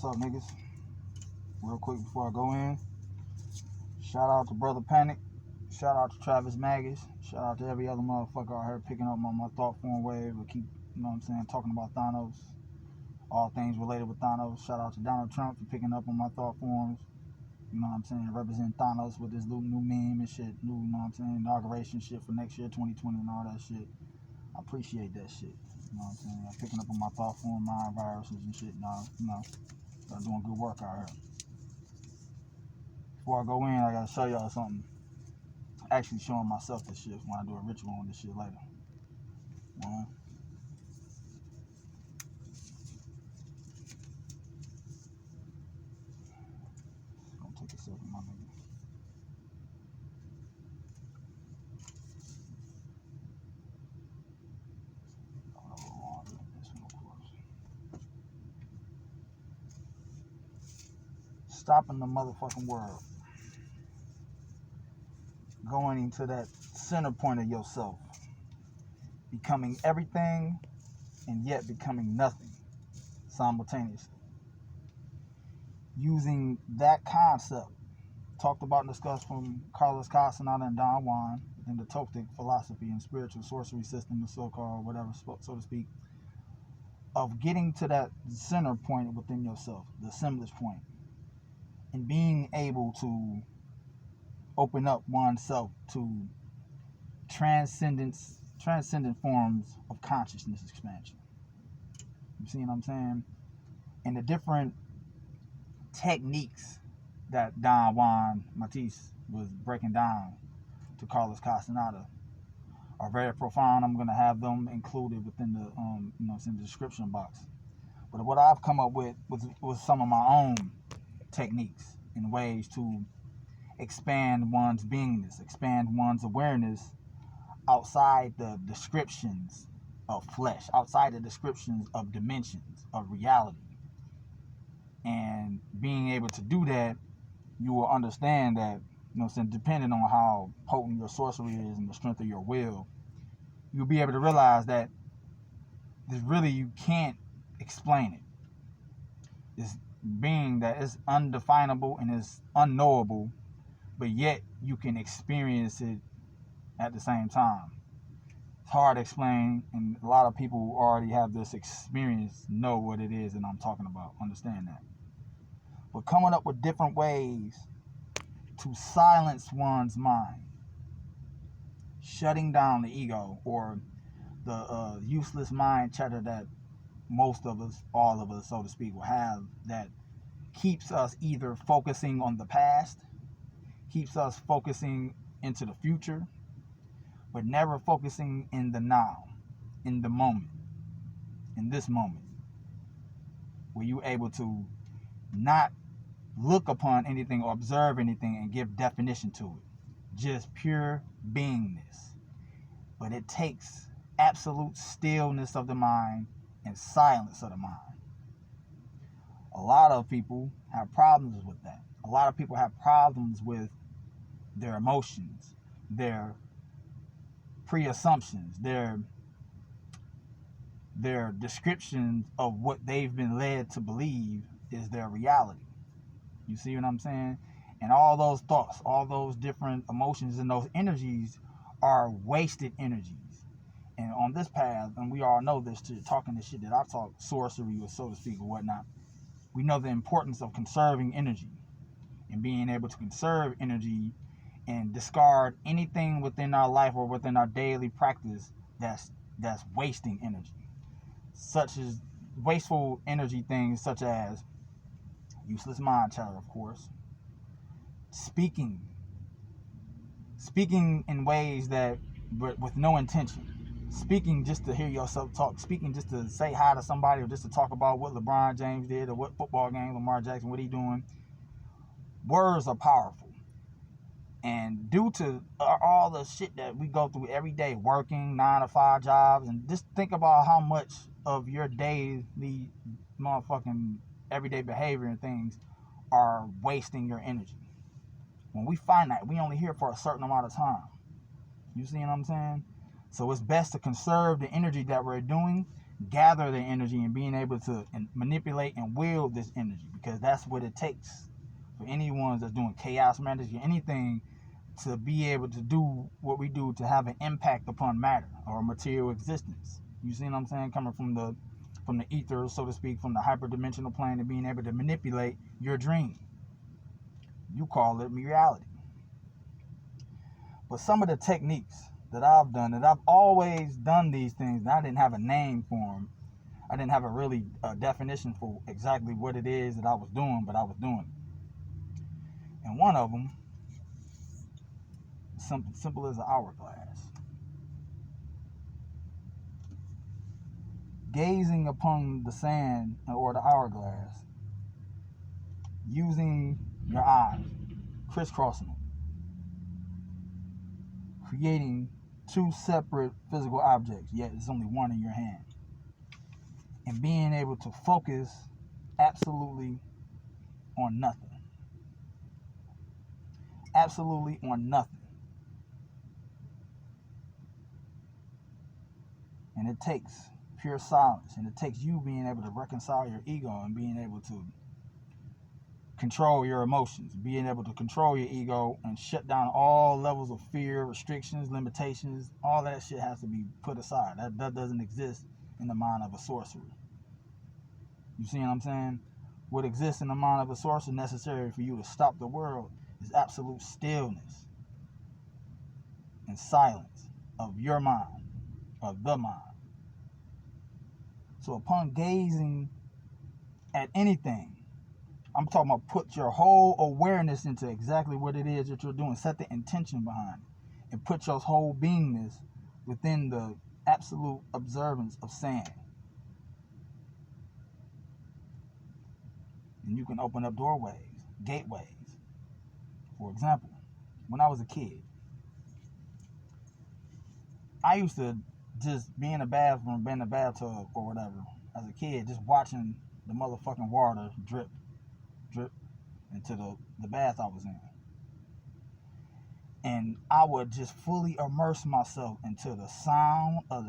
up, niggas? Real quick before I go in, shout out to Brother Panic, shout out to Travis Maggis, shout out to every other motherfucker out here picking up on my thought form wave or keep, you know what I'm saying, talking about Thanos, all things related with Thanos. Shout out to Donald Trump for picking up on my thought forms, you know what I'm saying, represent Thanos with this new meme and shit, new, you know what I'm saying, inauguration shit for next year, 2020 and all that shit. I appreciate that shit, you know what I'm saying, picking up on my thought form, mind viruses and shit, y'all doing good work out here. Before I go in, I gotta show y'all something. Actually showing myself this shit when I do a ritual on this shit later. It's gonna take a second, my nigga. Stopping the motherfucking world. Going into that center point of yourself. Becoming everything and yet becoming nothing simultaneously. Using that concept, talked about and discussed from Carlos Castaneda and Don Juan in the Toltec philosophy and spiritual sorcery system, the so-called whatever, so to speak, of getting to that center point within yourself, the assemblage point, and being able to open up oneself to transcendent forms of consciousness expansion. You see what I'm saying? And the different techniques that Don Juan Matisse was breaking down to Carlos Castaneda are very profound. I'm going to have them included within the it's in the description box. But what I've come up with was some of my own techniques and ways to expand one's beingness, expand one's awareness outside the descriptions of flesh, outside the descriptions of dimensions, of reality. And being able to do that, you will understand that, depending on how potent your sorcery is and the strength of your will, you'll be able to realize that really you can't explain it. This being that is undefinable and is unknowable, but yet you can experience it at the same time. It's hard to explain, and a lot of people who already have this experience know what it is that I'm talking about, understand that. But coming up with different ways to silence one's mind, shutting down the ego or the useless mind chatter that most of us, all of us, so to speak, will have, that keeps us either focusing on the past, keeps us focusing into the future, but never focusing in the now, in the moment, in this moment, where you're able to not look upon anything or observe anything and give definition to it. Just pure beingness. But it takes absolute stillness of the mind and silence of the mind. A lot of people have problems with that. A lot of people have problems with their emotions, their pre-assumptions, their descriptions of what they've been led to believe is their reality. You see what I'm saying? And all those thoughts, all those different emotions and those energies are wasted energies. And on this path, and we all know this too, talking the shit that I talk, sorcery or so to speak or whatnot, we know the importance of conserving energy and being able to conserve energy and discard anything within our life or within our daily practice that's wasting energy. Such as wasteful energy things such as useless mind chatter, of course. Speaking in ways that, but with no intention. Speaking just to hear yourself talk. Speaking just to say hi to somebody or just to talk about what LeBron James did or what football game Lamar Jackson, what he doing. Words are powerful. And due to all the shit that we go through every day, working 9-to-5 jobs, and just think about how much of your daily motherfucking everyday behavior and things are wasting your energy. When we find that, we only here for a certain amount of time. You see what I'm saying? So it's best to conserve the energy that we're doing gather their energy and being able to manipulate and wield this energy, because that's what it takes for anyone that's doing chaos management, anything, to be able to do what we do, to have an impact upon matter or material existence. You see what I'm saying? Coming from the ether, so to speak, from the hyperdimensional plane, and being able to manipulate your dream. You call it reality. But some of the techniques that I've done, that I've always done these things, and I didn't have a name for them. I didn't have a really definition for exactly what it is that I was doing, but I was doing it. And one of them, something simple as an hourglass. Gazing upon the sand or the hourglass, using your eyes, crisscrossing them, creating two separate physical objects, yet it's only one in your hand. And being able to focus absolutely on nothing. Absolutely on nothing. And it takes pure silence, and it takes you being able to reconcile your ego and being able to control your emotions, being able to control your ego and shut down all levels of fear, restrictions, limitations. All that shit has to be put aside. That doesn't exist in the mind of a sorcerer. You see what I'm saying? What exists in the mind of a sorcerer, necessary for you to stop the world, is absolute stillness and silence of your mind, of the mind. So upon gazing at anything, I'm talking about put your whole awareness into exactly what it is that you're doing. Set the intention behind it. And put your whole beingness within the absolute observance of sand. And you can open up doorways, gateways. For example, when I was a kid, I used to just be in the bathroom, be in the bathtub or whatever, as a kid, just watching the motherfucking water drip into the bath I was in. And I would just fully immerse myself into the sound of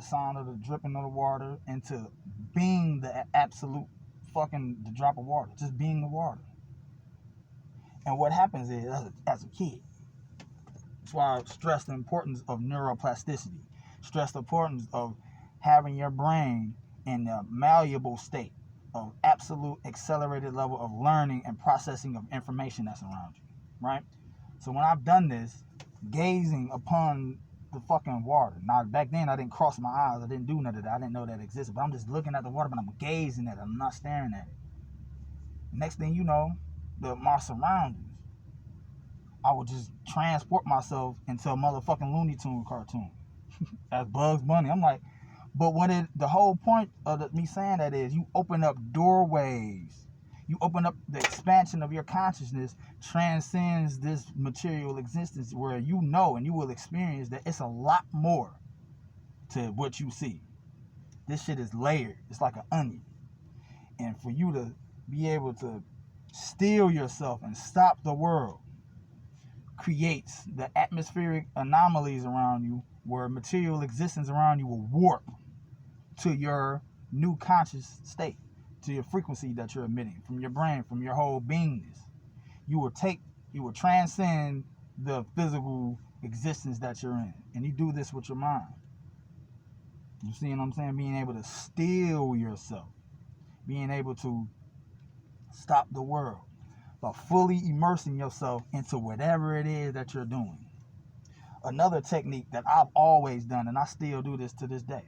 the dripping of the water, into being the absolute the drop of water, just being the water. And what happens is, as a kid, that's why I stress the importance of neuroplasticity, stress the importance of having your brain in a malleable state of absolute accelerated level of learning and processing of information that's around you, right? So when I've done this, gazing upon the fucking water. Now, back then, I didn't cross my eyes. I didn't do none of that. I didn't know that existed. But I'm just looking at the water, but I'm gazing at it. I'm not staring at it. Next thing you know, my surroundings, I would just transport myself into a motherfucking Looney Tune cartoon. As Bugs Bunny. I'm like, but the whole point of me saying that is, you open up doorways. You open up the expansion of your consciousness, transcends this material existence, where you know and you will experience that it's a lot more to what you see. This shit is layered. It's like an onion. And for you to be able to still yourself and stop the world creates the atmospheric anomalies around you, where material existence around you will warp to your new conscious state, to your frequency that you're emitting from your brain, from your whole beingness. You will transcend the physical existence that you're in. And you do this with your mind. You see what I'm saying? Being able to still yourself. Being able to stop the world by fully immersing yourself into whatever it is that you're doing. Another technique that I've always done, and I still do this to this day,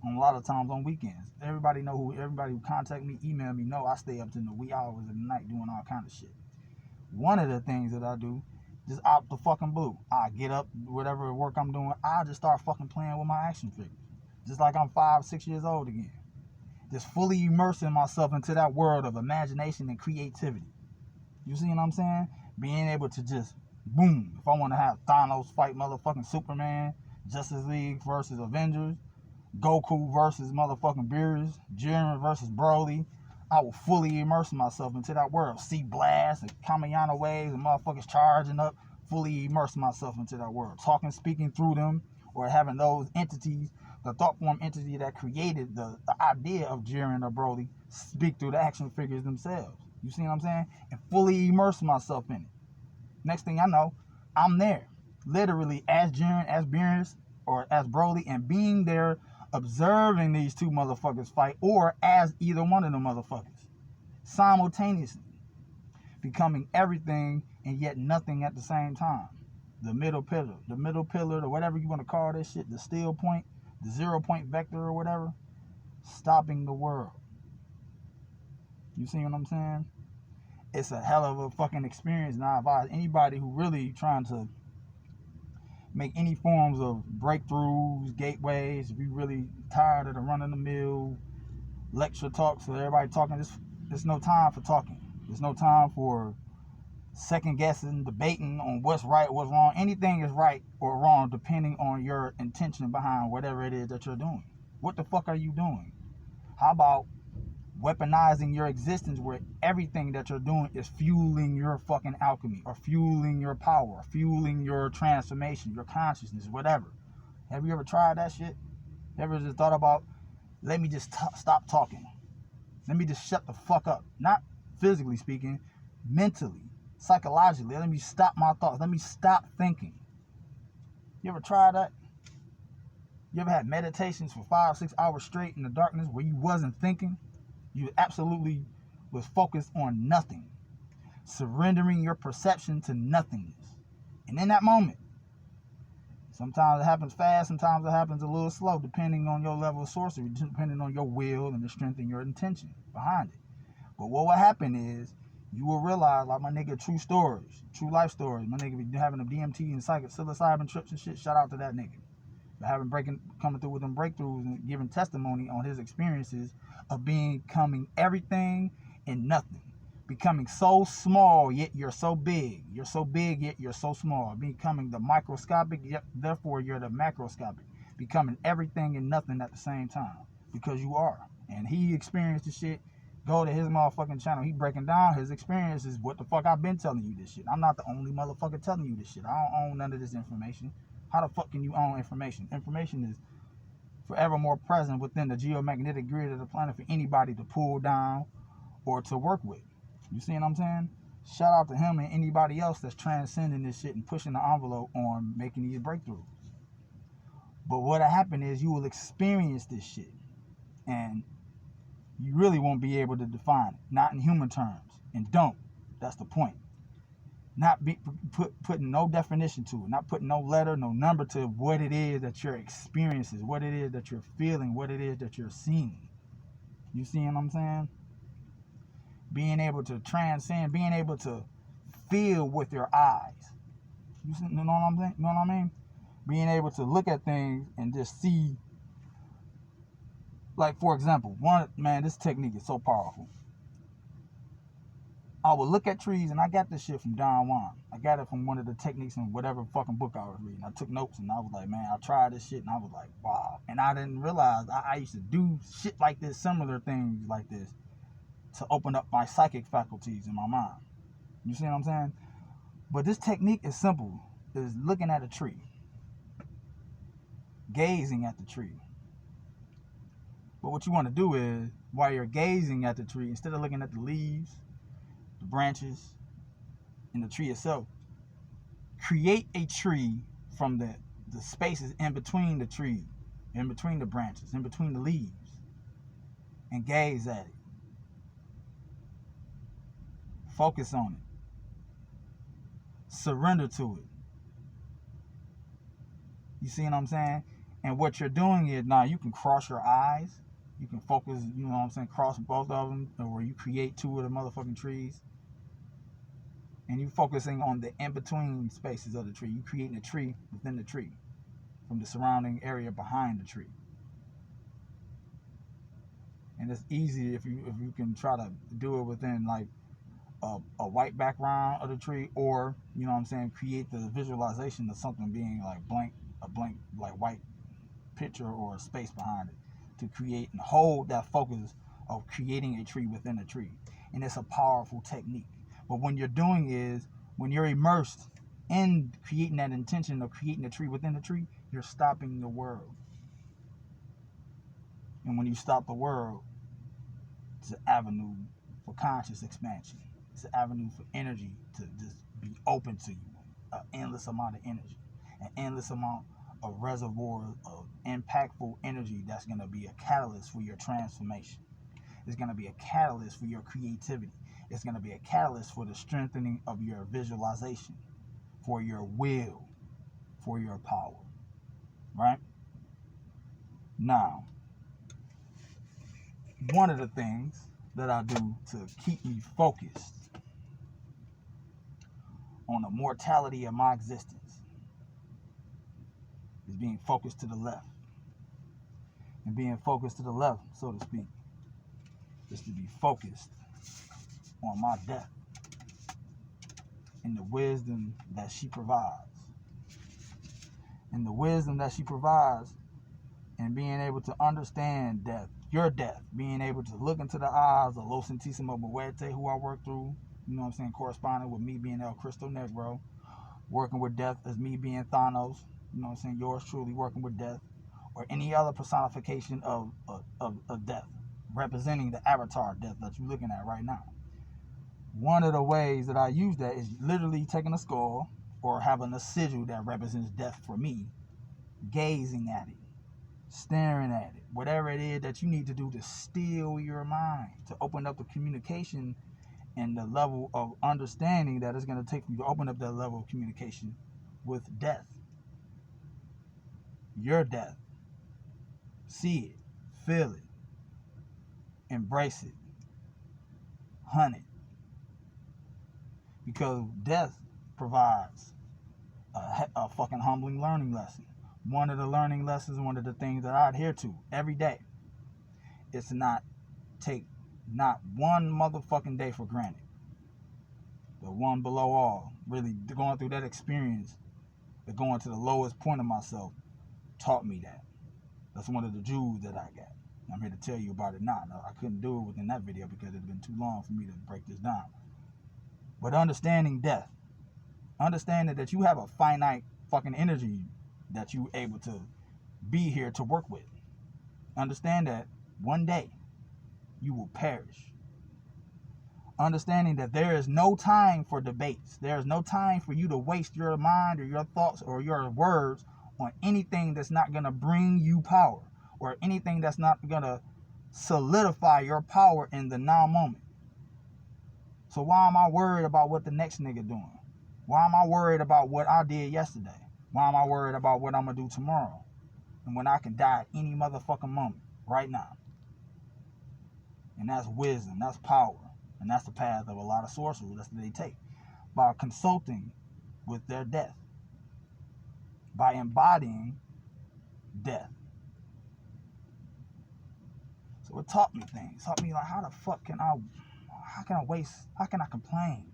a lot of times on weekends. Everybody who contact me, email me, know I stay up to the wee hours of the night doing all kind of shit. One of the things that I do, just out the fucking blue, I get up, whatever work I'm doing, I just start fucking playing with my action figures. Just like I'm 5-6 years old again. Just fully immersing myself into that world of imagination and creativity. You see what I'm saying? Being able to just, boom, if I want to have Thanos fight motherfucking Superman, Justice League versus Avengers, Goku versus motherfucking Beerus, Jiren versus Broly, I will fully immerse myself into that world. See blasts and Kamehameha waves and motherfuckers charging up, fully immerse myself into that world. Speaking through them, or having those entities the thought form entity that created the idea of Jiren or Broly speak through the action figures themselves. You see what I'm saying? And fully immerse myself in it. Next thing I know, I'm there. Literally as Jiren, as Beerus, or as Broly, and being there observing these two motherfuckers fight, or as either one of them motherfuckers. Simultaneously. Becoming everything and yet nothing at the same time. The middle pillar, or whatever you want to call this shit, the still point, the 0 point vector or whatever, stopping the world. You see what I'm saying? It's a hell of a fucking experience. Now, I advise anybody who really trying to make any forms of breakthroughs, gateways, if you really tired of the run-of-the-mill lecture talk, so everybody talking, there's no time for talking. There's no time for second guessing, debating on what's right, what's wrong. Anything is right or wrong depending on your intention behind whatever it is that you're doing. What the fuck are you doing? How about weaponizing your existence where everything that you're doing is fueling your fucking alchemy, or fueling your power, or fueling your transformation, your consciousness, whatever. Have you ever tried that shit? Ever just thought about, let me just stop talking. Let me just shut the fuck up. Not physically speaking, mentally, psychologically. Let me stop my thoughts. Let me stop thinking. You ever tried that? You ever had meditations for 5-6 hours straight in the darkness where you wasn't thinking? You absolutely was focused on nothing. Surrendering your perception to nothingness. And in that moment, sometimes it happens fast, sometimes it happens a little slow, depending on your level of sorcery, depending on your will and the strength and your intention behind it. But what will happen is, you will realize, like my nigga, true stories, true life stories. My nigga be having them DMT and psilocybin trips and shit. Shout out to that nigga. Coming through with them breakthroughs and giving testimony on his experiences of becoming everything and nothing. Becoming so small, yet you're so big. You're so big, yet you're so small. Becoming the microscopic, yet therefore you're the macroscopic. Becoming everything and nothing at the same time. Because you are. And he experienced the shit. Go to his motherfucking channel. He breaking down his experiences. What the fuck I've been telling you this shit. I'm not the only motherfucker telling you this shit. I don't own none of this information. How the fuck can you own information? Information is forever more present within the geomagnetic grid of the planet for anybody to pull down or to work with. You see what I'm saying? Shout out to him and anybody else that's transcending this shit and pushing the envelope on making these breakthroughs. But what'll happen is you will experience this shit. And you really won't be able to define it. Not in human terms. And don't. That's the point. Not putting no definition to it. Not putting no letter, no number to what it is that you're experiencing, what it is that you're feeling, what it is that you're seeing. You see what I'm saying? Being able to transcend, being able to feel with your eyes. You know what I'm saying? You know what I mean? Being able to look at things and just see. Like, for example, this technique is so powerful. I would look at trees, and I got this shit from Don Juan. I got it from one of the techniques in whatever fucking book I was reading. I took notes, and I was like, man, I tried this shit, and I was like, wow. And I didn't realize I used to do shit like this, similar things like this, to open up my psychic faculties in my mind. You see what I'm saying? But this technique is simple. It's looking at a tree. Gazing at the tree. But what you want to do is, while you're gazing at the tree, instead of looking at the leaves, the branches, and the tree itself, create a tree from the spaces in between the tree, in between the branches, in between the leaves, and gaze at it. Focus on it. Surrender to it. You see what I'm saying? And what you're doing is, now you can cross your eyes. You can focus, you know what I'm saying, cross both of them, or you create two of the motherfucking trees. And you're focusing on the in-between spaces of the tree. You're creating a tree within the tree from the surrounding area behind the tree. And it's easy if you can try to do it within like a white background of the tree, or, you know what I'm saying, create the visualization of something being like a blank like white picture or a space behind it, to create and hold that focus of creating a tree within a tree. And it's a powerful technique. But when you're doing is, when you're immersed in creating that intention of creating a tree within a tree, you're stopping the world. And when you stop the world, it's an avenue for conscious expansion. It's an avenue for energy to just be open to you. An endless amount of energy. An endless amount of reservoir of impactful energy that's going to be a catalyst for your transformation. It's going to be a catalyst for your creativity. It's going to be a catalyst for the strengthening of your visualization, for your will, for your power. Right? Now, one of the things that I do to keep me focused on the mortality of my existence is being focused to the left. And being focused to the left, so to speak, is to be focused on my death and the wisdom that she provides. And the wisdom that she provides, and being able to understand death, your death, being able to look into the eyes of Lo Santísimo Muerte, who I work through, you know what I'm saying, corresponding with me being El Cristo Negro, working with death as me being Thanos, you know what I'm saying, yours truly working with death, or any other personification of death, representing the avatar of death that you're looking at right now. One of the ways that I use that is literally taking a skull or having a sigil that represents death for me, gazing at it, staring at it, whatever it is that you need to do to still your mind, to open up the communication and the level of understanding that it's going to take you to open up that level of communication with death. Your death. See it, feel it, embrace it, hunt it. Because death provides a fucking humbling learning lesson. One of the learning lessons, one of the things that I adhere to every day is to not take not one motherfucking day for granted. The one below all, really going through that experience, but going to the lowest point of myself, taught me that. That's one of the jewels that I got. I'm here to tell you about it now. I couldn't do it within that video because it's been too long for me to break this down. But understanding death, understanding that you have a finite fucking energy that you're able to be here to work with. Understand that one day you will perish. Understanding that there is no time for debates. There is no time for you to waste your mind or your thoughts or your words on anything that's not going to bring you power or anything that's not going to solidify your power in the now moment. So why am I worried about what the next nigga doing? Why am I worried about what I did yesterday? Why am I worried about what I'm going to do tomorrow? And when I can die at any motherfucking moment, right now. And that's wisdom, that's power. And that's the path of a lot of sorcerers that they take. By consulting with their death. By embodying death. So it taught me things. It taught me like how the fuck can I waste, how can I complain?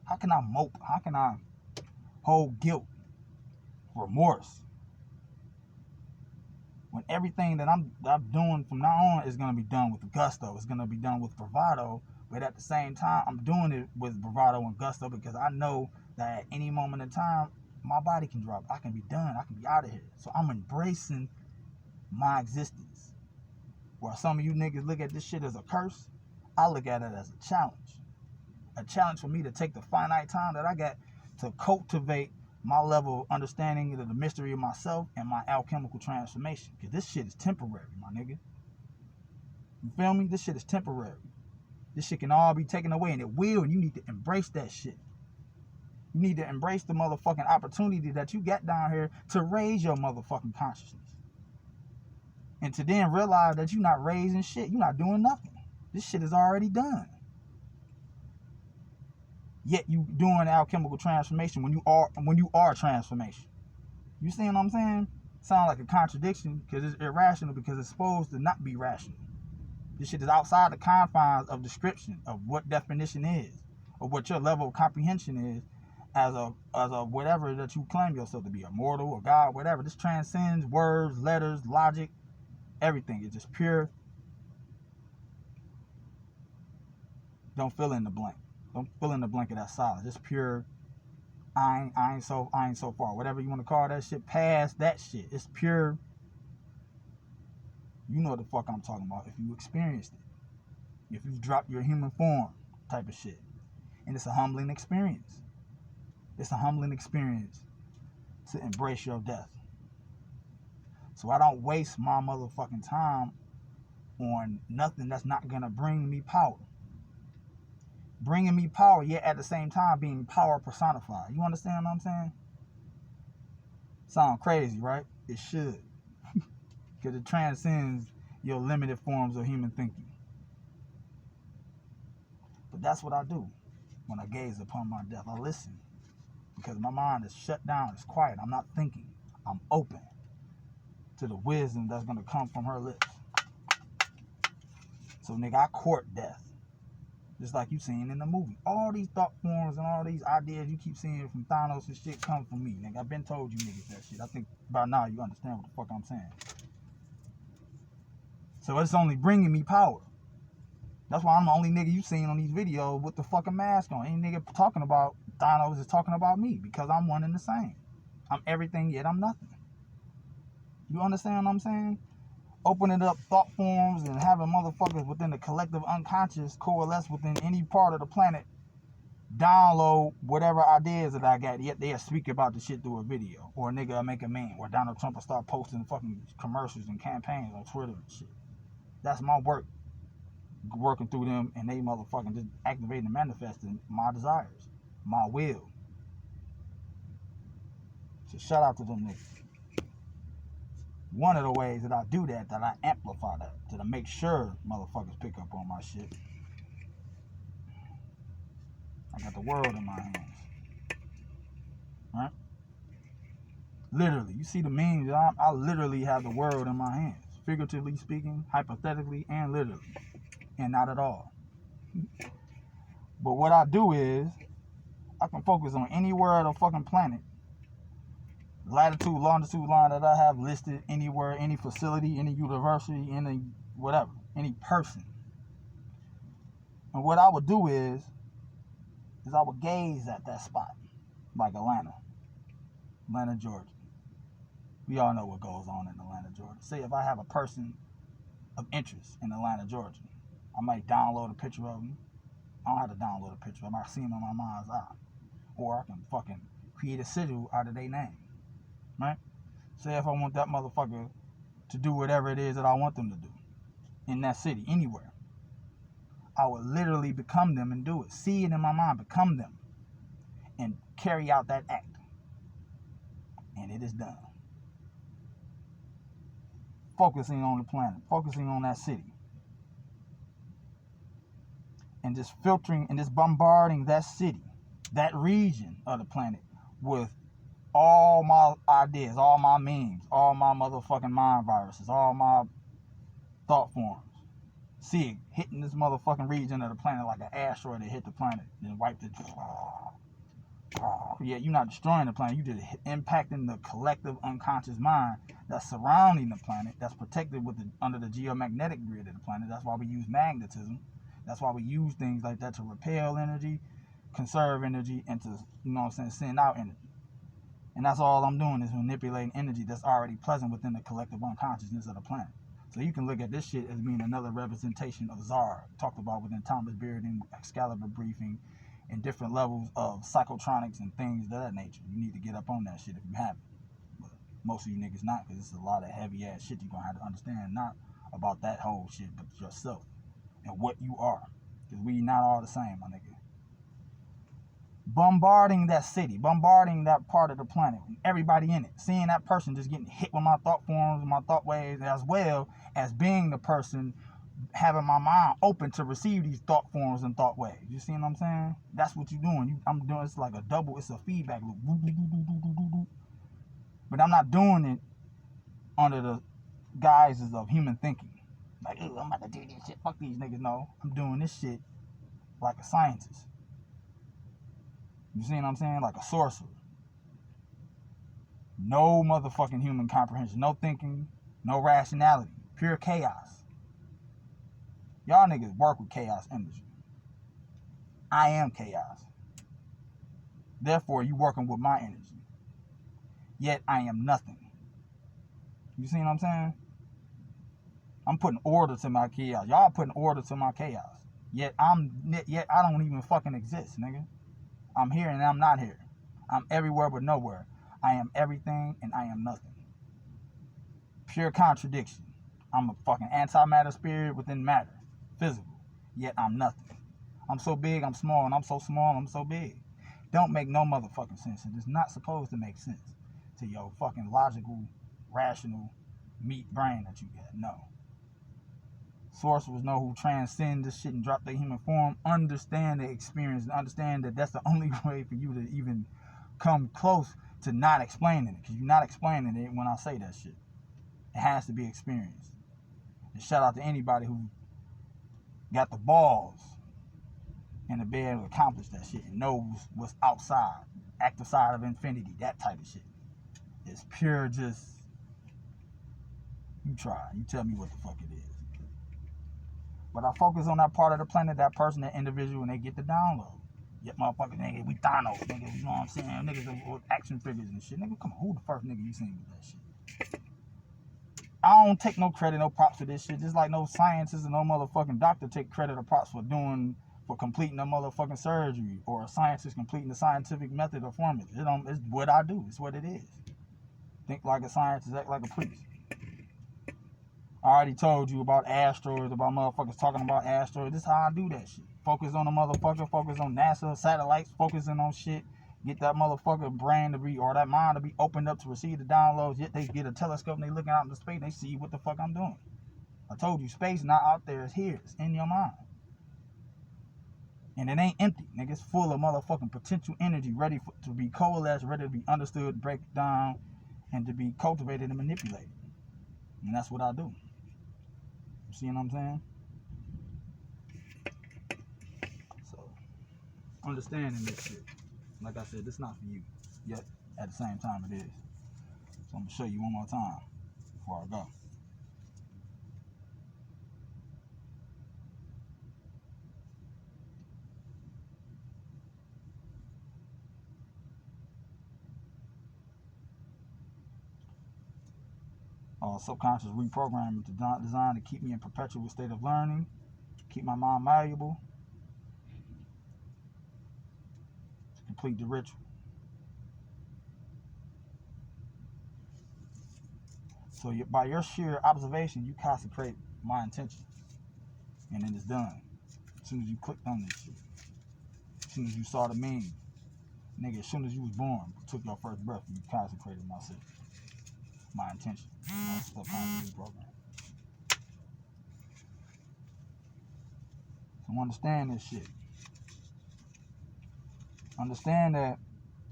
How can I mope? How can I hold guilt, remorse? When everything that I'm doing from now on is going to be done with gusto. It's going to be done with bravado. But at the same time, I'm doing it with bravado and gusto because I know that at any moment in time, my body can drop. I can be done. I can be out of here. So I'm embracing my existence. While some of you niggas look at this shit as a curse, I look at it as a challenge. A challenge for me to take the finite time that I got to cultivate my level of understanding of the mystery of myself and my alchemical transformation. Because this shit is temporary, my nigga. You feel me? This shit is temporary. This shit can all be taken away, and it will, and you need to embrace that shit. You need to embrace the motherfucking opportunity that you got down here to raise your motherfucking consciousness. And to then realize that you're not raising shit. You're not doing nothing. This shit is already done. Yet you doing alchemical transformation when you are transformation. You see what I'm saying? Sound like a contradiction because it's irrational because it's supposed to not be rational. This shit is outside the confines of description of what definition is or what your level of comprehension is as a whatever that you claim yourself to be, a mortal or God, whatever. This transcends words, letters, logic, everything. It's just pure. Don't fill in the blank. Don't fill in the blank of that solid. Just pure. I ain't so far. Whatever you want to call that shit, past that shit. It's pure You know what the fuck I'm talking about if you experienced it. If you've dropped your human form type of shit. And it's a humbling experience. It's a humbling experience to embrace your death. So I don't waste my motherfucking time on nothing that's not gonna bring me power. Bringing me power, yet at the same time being power personified. You understand what I'm saying? Sound crazy, right? It should. Because it transcends your limited forms of human thinking. But that's what I do when I gaze upon my death. I listen. Because my mind is shut down, it's quiet. I'm not thinking. I'm open to the wisdom that's going to come from her lips. So, nigga, I court death. Just like you seen in the movie. All these thought forms and all these ideas you keep seeing from Thanos and shit come from me, nigga. I've been told you niggas that shit. I think by now you understand what the fuck I'm saying. So it's only bringing me power. That's why I'm the only nigga you seen on these videos with the fucking mask on. Any nigga talking about Thanos is talking about me because I'm one and the same. I'm everything yet I'm nothing. You understand what I'm saying? Opening up thought forms and having motherfuckers within the collective unconscious coalesce within any part of the planet, download whatever ideas that I got, yet they'll speak about the shit through a video. Or a nigga will make a meme, or Donald Trump will start posting fucking commercials and campaigns on Twitter and shit. That's my work. Working through them and they motherfucking just activating and manifesting my desires, my will. So shout out to them niggas. One of the ways that I do that I amplify that, to make sure motherfuckers pick up on my shit. I got the world in my hands. Right? Literally, you see the memes, I literally have the world in my hands. Figuratively speaking, hypothetically, and literally. And not at all. But what I do is, I can focus on anywhere on the fucking planet. Latitude, longitude line that I have listed anywhere, any facility, any university, any whatever, any person. And what I would do is I would gaze at that spot, like Atlanta, Georgia. We all know what goes on in Atlanta, Georgia. Say if I have a person of interest in Atlanta, Georgia, I might download a picture of them. I don't have to download a picture. I might see them in my mind's eye. Or I can fucking create a sigil out of their name. Right? Say if I want that motherfucker to do whatever it is that I want them to do in that city, anywhere, I would literally become them and do it. See it in my mind, become them, and carry out that act. And it is done. Focusing on the planet, focusing on that city, and just filtering and just bombarding that city, that region of the planet with all my ideas, all my memes, all my motherfucking mind viruses, all my thought forms. See it hitting this motherfucking region of the planet like an asteroid that hit the planet and wiped it. Yeah, you're not destroying the planet. You're just impacting the collective unconscious mind that's surrounding the planet, that's protected under the geomagnetic grid of the planet. That's why we use magnetism. That's why we use things like that to repel energy, conserve energy, and to, you know what I'm saying, send out energy. And that's all I'm doing is manipulating energy that's already present within the collective unconsciousness of the planet. So you can look at this shit as being another representation of Zara, talked about within Thomas Bearden, Excalibur briefing, and different levels of psychotronics and things of that nature. You need to get up on that shit if you haven't. But most of you niggas not, because it's a lot of heavy ass shit you're going to have to understand, not about that whole shit, but yourself and what you are. Because we not all the same, my nigga. Bombarding that city, bombarding that part of the planet, everybody in it, seeing that person just getting hit with my thought forms, my thought waves, as well as being the person having my mind open to receive these thought forms and thought waves. You see what I'm saying? That's what you're doing. I'm doing, it's like a double, it's a feedback loop. But I'm not doing it under the guises of human thinking. Like, I'm about to do this shit, fuck these niggas. No, I'm doing this shit like a scientist. You see what I'm saying? Like a sorcerer. No motherfucking human comprehension. No thinking. No rationality. Pure chaos. Y'all niggas work with chaos energy. I am chaos. Therefore, you working with my energy. Yet, I am nothing. You see what I'm saying? I'm putting order to my chaos. Y'all putting order to my chaos. Yet I don't even fucking exist, nigga. I'm here and I'm not here. I'm everywhere but nowhere. I am everything and I am nothing. Pure contradiction. I'm a fucking antimatter spirit within matter. Physical. Yet I'm nothing. I'm so big, I'm small, and I'm so small, I'm so big. Don't make no motherfucking sense. It is not supposed to make sense to your fucking logical, rational meat brain that you got. No. Sorcerers know who transcend this shit and drop their human form, understand the experience, and understand that that's the only way for you to even come close to not explaining it. Because you're not explaining it when I say that shit. It has to be experienced. And shout out to anybody who got the balls and to be able to accomplish that shit and knows what's outside, active side of infinity, that type of shit. It's pure just, you try, you tell me what the fuck it is. But I focus on that part of the planet, that person, that individual, and they get the download. Yet motherfuckers, nigga, we Thanos, nigga, you know what I'm saying? Niggas with action figures and shit. Nigga, come on, who the first nigga you seen with that shit? I don't take no credit, no props for this shit. Just like no scientist and no motherfucking doctor take credit or props for completing a motherfucking surgery, or a scientist completing the scientific method or formula. It's what I do. It's what it is. Think like a scientist, act like a priest. I already told you about asteroids, about motherfuckers talking about asteroids. This is how I do that shit. Focus on the motherfucker, focus on NASA, satellites, focusing on shit. Get that motherfucker brain to be, or that mind to be opened up to receive the downloads. Yet they get a telescope and they looking out into space and they see what the fuck I'm doing. I told you, space not out there, it's here. It's in your mind. And it ain't empty, nigga. It's full of motherfucking potential energy ready to be coalesced, ready to be understood, break down, and to be cultivated and manipulated. And that's what I do. You see what I'm saying? So, understanding this shit. Like I said, this is not for you. Yet, at the same time, it is. So, I'm going to show you one more time before I go. Subconscious reprogramming designed to keep me in perpetual state of learning, keep my mind malleable, to complete the ritual. So by your sheer observation, you consecrate my intention, and then it's done. As soon as you clicked on this shit, as soon as you saw the meme, nigga, as soon as you was born, took your first breath, you consecrated my intention, my subconscious reprogramming. So understand this shit. Understand that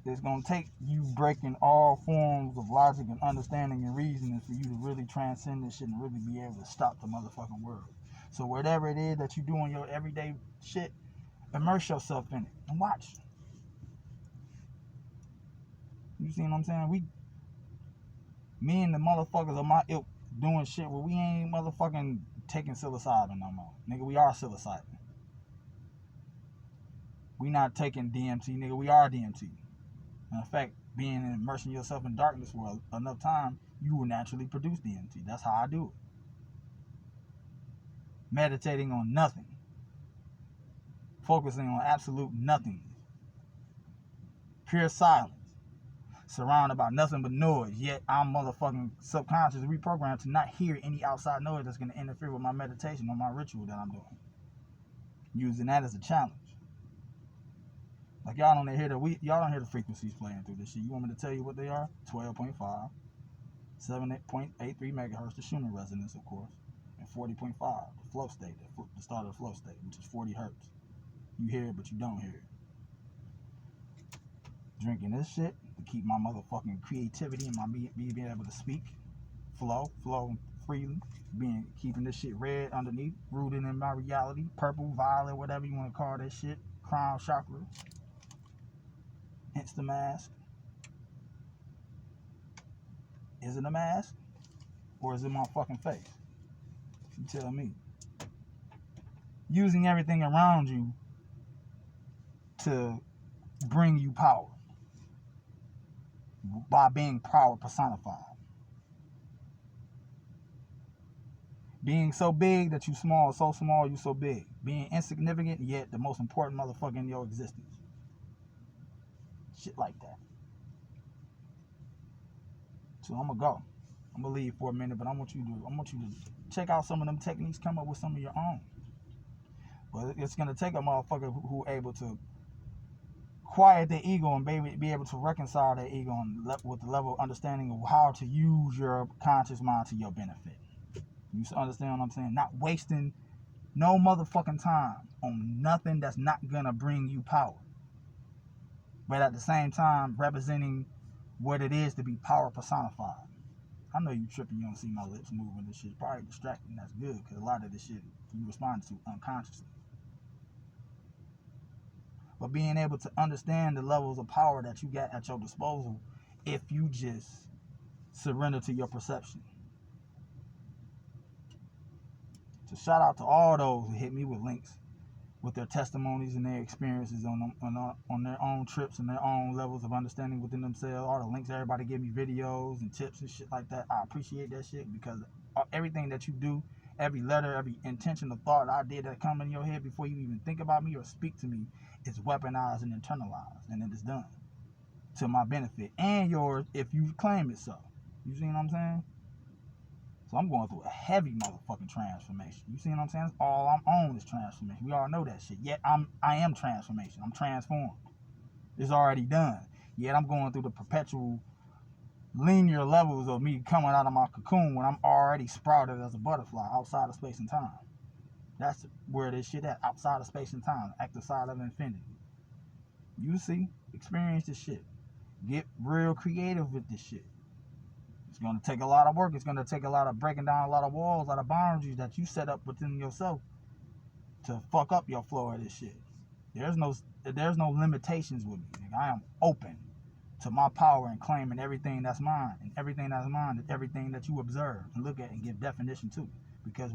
it's going to take you breaking all forms of logic and understanding and reasoning for you to really transcend this shit and really be able to stop the motherfucking world. So whatever it is that you do in your everyday shit, immerse yourself in it and watch. You see what I'm saying? Me and the motherfuckers of my ilk doing shit where we ain't motherfucking taking psilocybin no more. Nigga, we are psilocybin. We not taking DMT, nigga, we are DMT. In fact, being and immersing yourself in darkness for enough time, you will naturally produce DMT. That's how I do it. Meditating on nothing. Focusing on absolute nothing. Pure silence. Surrounded by nothing but noise. Yet I'm motherfucking subconscious reprogrammed to not hear any outside noise that's going to interfere with my meditation or my ritual that I'm doing. Using that as a challenge. Like y'all don't hear the frequencies playing through this shit. You want me to tell you what they are? 12.5, 7.83 megahertz, the Schumann resonance, of course, and 40.5, the flow state, the start of the flow state, which is 40 hertz. You hear it, but you don't hear it. Drinking this shit to keep my motherfucking creativity and my being able to speak, flow freely, keeping this shit red underneath, rooted in my reality, purple, violet, whatever you want to call that shit, crown chakra. Hence the mask. Is it a mask? Or is it my fucking face? You tell me. Using everything around you to bring you power. By being power personified. Being so big that you small, so small you so big. Being insignificant yet the most important motherfucker in your existence. Shit like that. So I'm gonna go. I'm gonna leave for a minute, but I want you to check out some of them techniques, come up with some of your own. But it's gonna take a motherfucker who able to quiet their ego and be able to reconcile their ego and with the level of understanding of how to use your conscious mind to your benefit. You understand what I'm saying? Not wasting no motherfucking time on nothing that's not gonna bring you power. But at the same time, representing what it is to be power personified. I know you tripping, you don't see my lips moving and shit. Probably distracting, that's good, because a lot of this shit you respond to unconsciously. But being able to understand the levels of power that you got at your disposal if you just surrender to your perception. So shout out to all those who hit me with links with their testimonies and their experiences on their own trips and their own levels of understanding within themselves. All the links, everybody give me videos and tips and shit like that. I appreciate that shit, because everything that you do, every letter, every intention of thought, idea that come in your head before you even think about me or speak to me is weaponized and internalized, and it is done to my benefit and yours if you claim it so. You see what I'm saying? So I'm going through a heavy motherfucking transformation. You see what I'm saying? That's all I'm on is transformation. We all know that shit. Yet I am transformation. I'm transformed. It's already done. Yet I'm going through the perpetual linear levels of me coming out of my cocoon when I'm already sprouted as a butterfly outside of space and time. That's where this shit at. Outside of space and time. Active side of infinity. You see? Experience this shit. Get real creative with this shit. It's going to take a lot of work. It's going to take a lot of breaking down a lot of walls, a lot of boundaries that you set up within yourself to fuck up your flow of this shit. There's no limitations with me. I am open to my power and claiming everything that's mine. And everything that's mine is everything that you observe and look at and give definition to. Because